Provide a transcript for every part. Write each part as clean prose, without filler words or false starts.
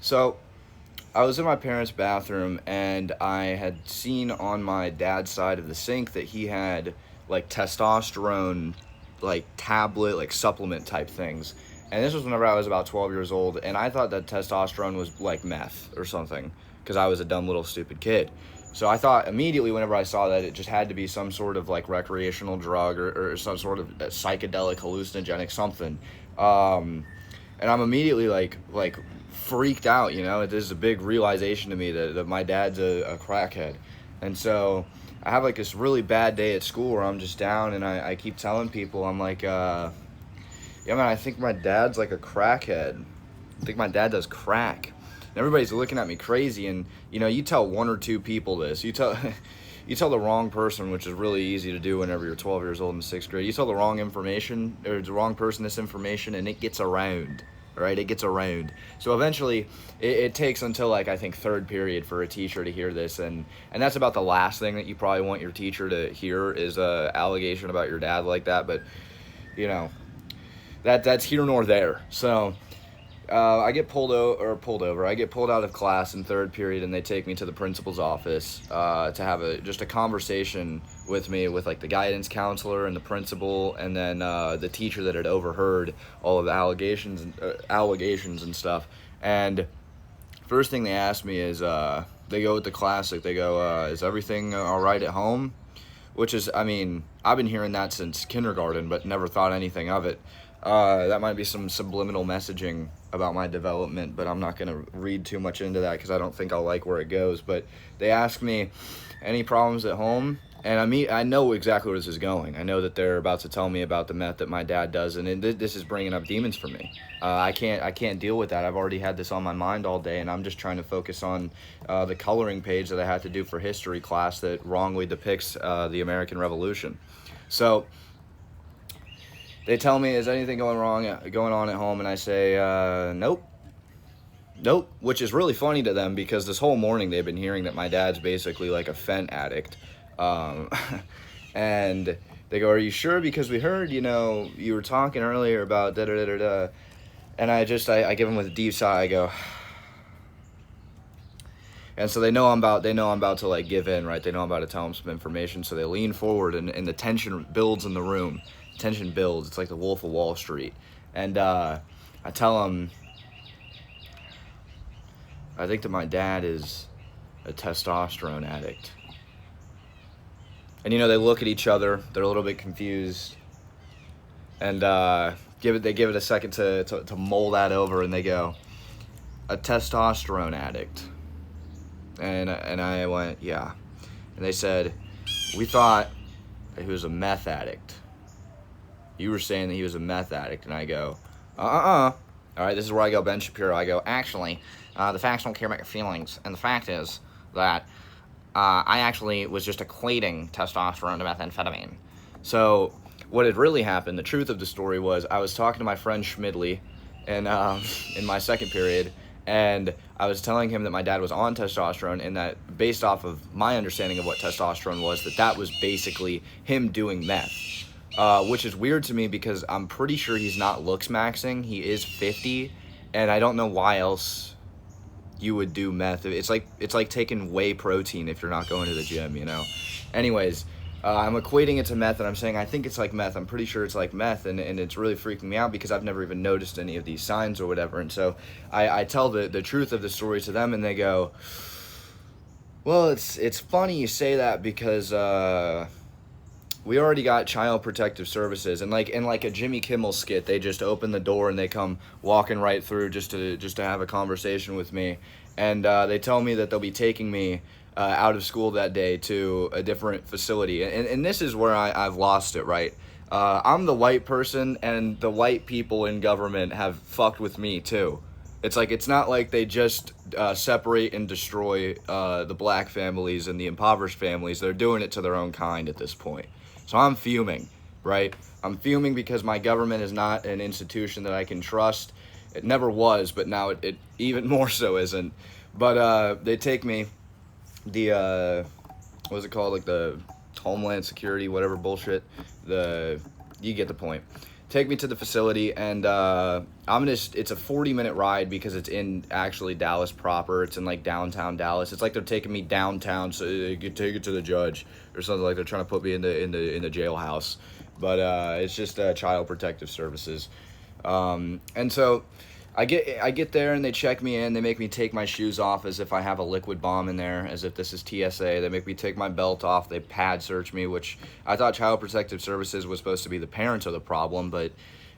So I was in my parents' bathroom and I had seen on my dad's side of the sink that he had like testosterone, like tablet, like supplement type things. And this was whenever I was about 12 years old, and I thought that testosterone was like meth or something because I was a dumb little stupid kid. So I thought immediately whenever I saw that it just had to be some sort of like recreational drug or some sort of psychedelic hallucinogenic something. Um, and I'm immediately like freaked out. This is a big realization to me that my dad's a crackhead, and so I have like this really bad day at school where I'm just down and I keep telling people I'm like, yeah man, I think my dad's like a crackhead. I think my dad does crack. And everybody's looking at me crazy, and you tell one or two people this. You tell you tell the wrong person, which is really easy to do whenever you're 12 years old in 6th grade. You tell the wrong information or the wrong person this information, and it gets around. Right, it gets around. So eventually, it takes until like I think third period for a teacher to hear this, and that's about the last thing that you probably want your teacher to hear is a allegation about your dad like that. But you know that's here nor there. So I get pulled over. I get pulled out of class in third period, and they take me to the principal's office to have just a conversation with me, with like the guidance counselor and the principal, and then the teacher that had overheard all of the allegations and stuff. And first thing they asked me is, they go with the classic. They go, "Is everything all right at home?" Which is, I mean, I've been hearing that since kindergarten, but never thought anything of it. That might be some subliminal messaging about my development, but I'm not going to read too much into that because I don't think I'll like where it goes. But they asked me, any problems at home? And I know exactly where this is going. I know that they're about to tell me about the meth that my dad does, and this is bringing up demons for me. I can't deal with that. I've already had this on my mind all day, and I'm just trying to focus on the coloring page that I had to do for history class that wrongly depicts the American Revolution. So they tell me, is anything going on at home? And I say, nope. Nope. Which is really funny to them because this whole morning they've been hearing that my dad's basically like a fent addict. Um, and they go, are you sure? Because we heard, you were talking earlier about da da da da da. And I give them with a deep sigh. I go, and so they know I'm about to like give in, right? They know I'm about to tell them some information. So they lean forward, and the tension builds in the room. Tension builds. It's like the Wolf of Wall Street. And I tell them, I think that my dad is a testosterone addict. And they look at each other. They're a little bit confused, and they give it a second to mull that over, and they go, a testosterone addict. And I went, yeah. And they said, we thought that he was a meth addict. You were saying that he was a meth addict. And I go, All right, this is where I go Ben Shapiro. I go, actually, the facts don't care about your feelings. And the fact is that I actually was just equating testosterone to methamphetamine. So what had really happened, the truth of the story was I was talking to my friend Schmidley and in my second period, and I was telling him that my dad was on testosterone, and that based off of my understanding of what testosterone was, that was basically him doing meth. Which is weird to me because I'm pretty sure he's not looks maxing. He is 50, and I don't know why else you would do meth. It's like taking whey protein if you're not going to the gym, Anyways, I'm equating it to meth, and I'm saying I think it's like meth. I'm pretty sure it's like meth, and it's really freaking me out because I've never even noticed any of these signs or whatever. And so I tell the truth of the story to them, and they go, well, it's funny you say that because we already got Child Protective Services, and like in like a Jimmy Kimmel skit, they just open the door and they come walking right through just to have a conversation with me, and they tell me that they'll be taking me out of school that day to a different facility, and this is where I've lost it, right? I'm the white person, and the white people in government have fucked with me too. It's like it's not like they just separate and destroy the black families and the impoverished families. They're doing it to their own kind at this point. So I'm fuming, right? I'm fuming because my government is not an institution that I can trust. It never was, but now it even more so isn't. But they take me, what's it called? Like the Homeland Security, whatever bullshit. You get the point. take me to the facility, and it's a 40-minute ride because it's in actually Dallas proper. It's in like downtown Dallas. It's like they're taking me downtown so they could take it to the judge or something, like they're trying to put me in the jailhouse. But it's just Child Protective Services. And so I get there, and they check me in. They make me take my shoes off as if I have a liquid bomb in there, as if this is TSA. They make me take my belt off. They pad search me, which I thought Child Protective Services was supposed to be the parents of the problem, but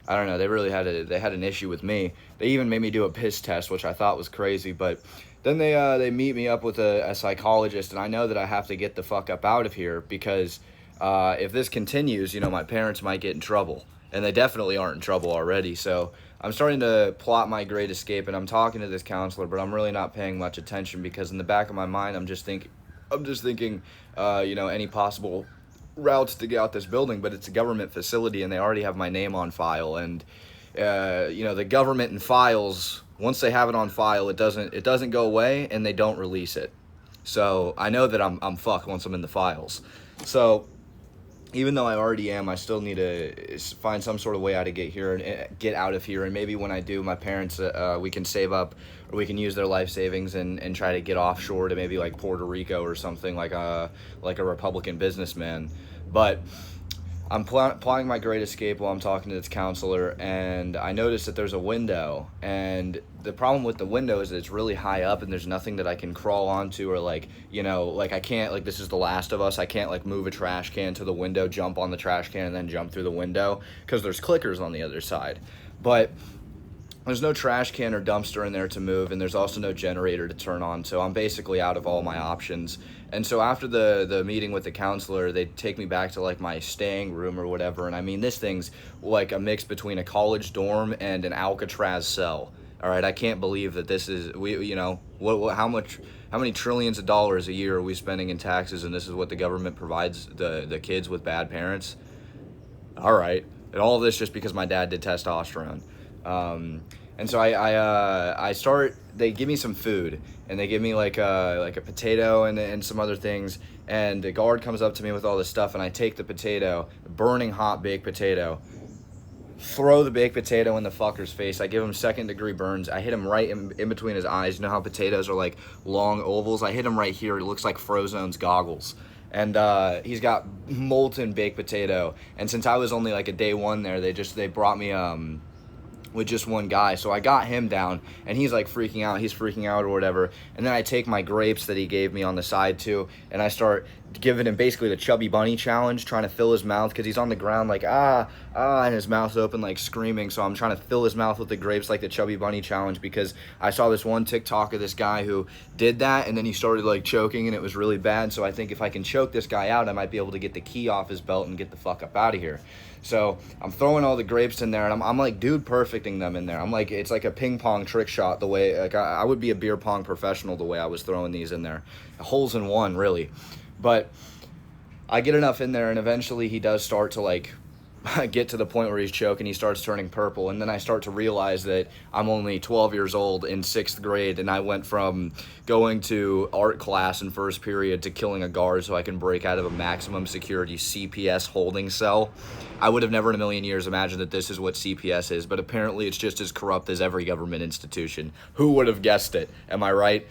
I don't know. They really had an issue with me. They even made me do a piss test, which I thought was crazy. But then they meet me up with a psychologist, and I know that I have to get the fuck up out of here because if this continues, my parents might get in trouble, and they definitely aren't in trouble already. So I'm starting to plot my great escape, and I'm talking to this counselor, but I'm really not paying much attention because in the back of my mind, I'm just thinking, any possible routes to get out this building, but it's a government facility, and they already have my name on file, and the government and files, once they have it on file, it doesn't go away, and they don't release it. So I know that I'm fucked once I'm in the files. So even though I already am, I still need to find some sort of way how to get out of here. And maybe when I do, my parents, we can save up, or we can use their life savings and try to get offshore to maybe like Puerto Rico or something, like a Republican businessman. But I'm plotting my great escape while I'm talking to this counselor, and I notice that there's a window, and the problem with the window is that it's really high up, and there's nothing that I can crawl onto, or like I can't, like, this is The Last of Us, I can't like move a trash can to the window, jump on the trash can, and then jump through the window, because there's clickers on the other side. But there's no trash can or dumpster in there to move, and there's also no generator to turn on, so I'm basically out of all my options. And so after the meeting with the counselor, they take me back to like my staying room or whatever, and I mean, this thing's like a mix between a college dorm and an Alcatraz cell. All right, I can't believe that this is, how many trillions of dollars a year are we spending in taxes, and this is what the government provides the kids with bad parents? All right, and all of this just because my dad did testosterone. And so they give me some food, and they give me like a potato and some other things, and the guard comes up to me with all this stuff, and I take the potato, burning hot baked potato, throw the baked potato in the fucker's face. I give him 2nd-degree burns. I hit him right in between his eyes. You know how potatoes are like long ovals? I hit him right here. It looks like Frozone's goggles. And he's got molten baked potato, and since I was only like a day one there, they brought me with just one guy. So I got him down, and he's like freaking out. He's freaking out or whatever. And then I take my grapes that he gave me on the side too, and I start giving him basically the Chubby Bunny challenge, trying to fill his mouth because he's on the ground like, and his mouth's open like screaming. So I'm trying to fill his mouth with the grapes like the Chubby Bunny challenge, because I saw this one TikTok of this guy who did that, and then he started like choking, and it was really bad. So I think if I can choke this guy out, I might be able to get the key off his belt and get the fuck up out of here. So I'm throwing all the grapes in there, and I'm like dude perfecting them in there. I'm like, it's like a ping pong trick shot, the way like I would be a beer pong professional the way I was throwing these in there. Holes in one, really. But I get enough in there, and eventually he does start to like get to the point where he's choking. He starts turning purple, and then I start to realize that I'm only 12 years old in 6th grade, and I went from going to art class in first period to killing a guard so I can break out of a maximum security CPS holding cell. I would have never in a million years imagined that this is what CPS is, but apparently it's just as corrupt as every government institution. Who would have guessed it? Am I right?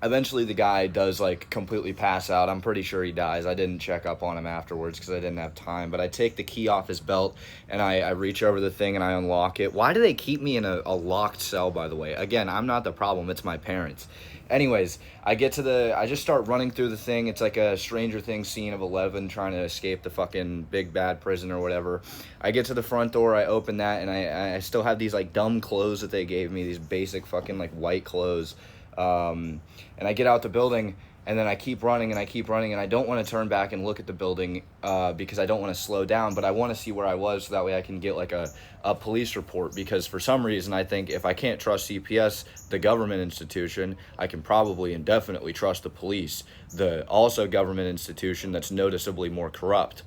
Eventually the guy does like completely pass out. I'm pretty sure he dies. I didn't check up on him afterwards because I didn't have time, but I take the key off his belt, and I reach over the thing and I unlock it. Why do they keep me in a locked cell, by the way? Again, I'm not the problem, it's my parents. Anyways, I just start running through the thing. It's like a Stranger Things scene of 11 trying to escape the fucking big bad prison or whatever. I get to the front door, I open that, and I still have these like dumb clothes that they gave me, these basic fucking like white clothes. And I get out the building, and then I keep running, and I don't want to turn back and look at the building because I don't want to slow down, but I want to see where I was so that way I can get like a police report, because for some reason I think if I can't trust CPS, the government institution, I can probably and definitely trust the police, the also government institution that's noticeably more corrupt.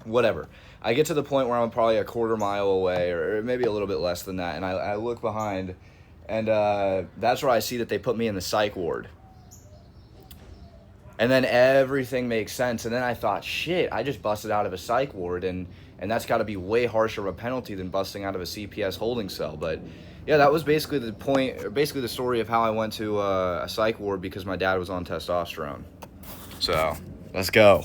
Whatever. I get to the point where I'm probably a quarter mile away, or maybe a little bit less than that, and I look behind, and that's where I see that they put me in the psych ward. And then everything makes sense. And then I thought, shit, I just busted out of a psych ward, and that's got to be way harsher of a penalty than busting out of a CPS holding cell. But yeah, that was basically the point, or basically the story of how I went to a psych ward because my dad was on testosterone. So let's go.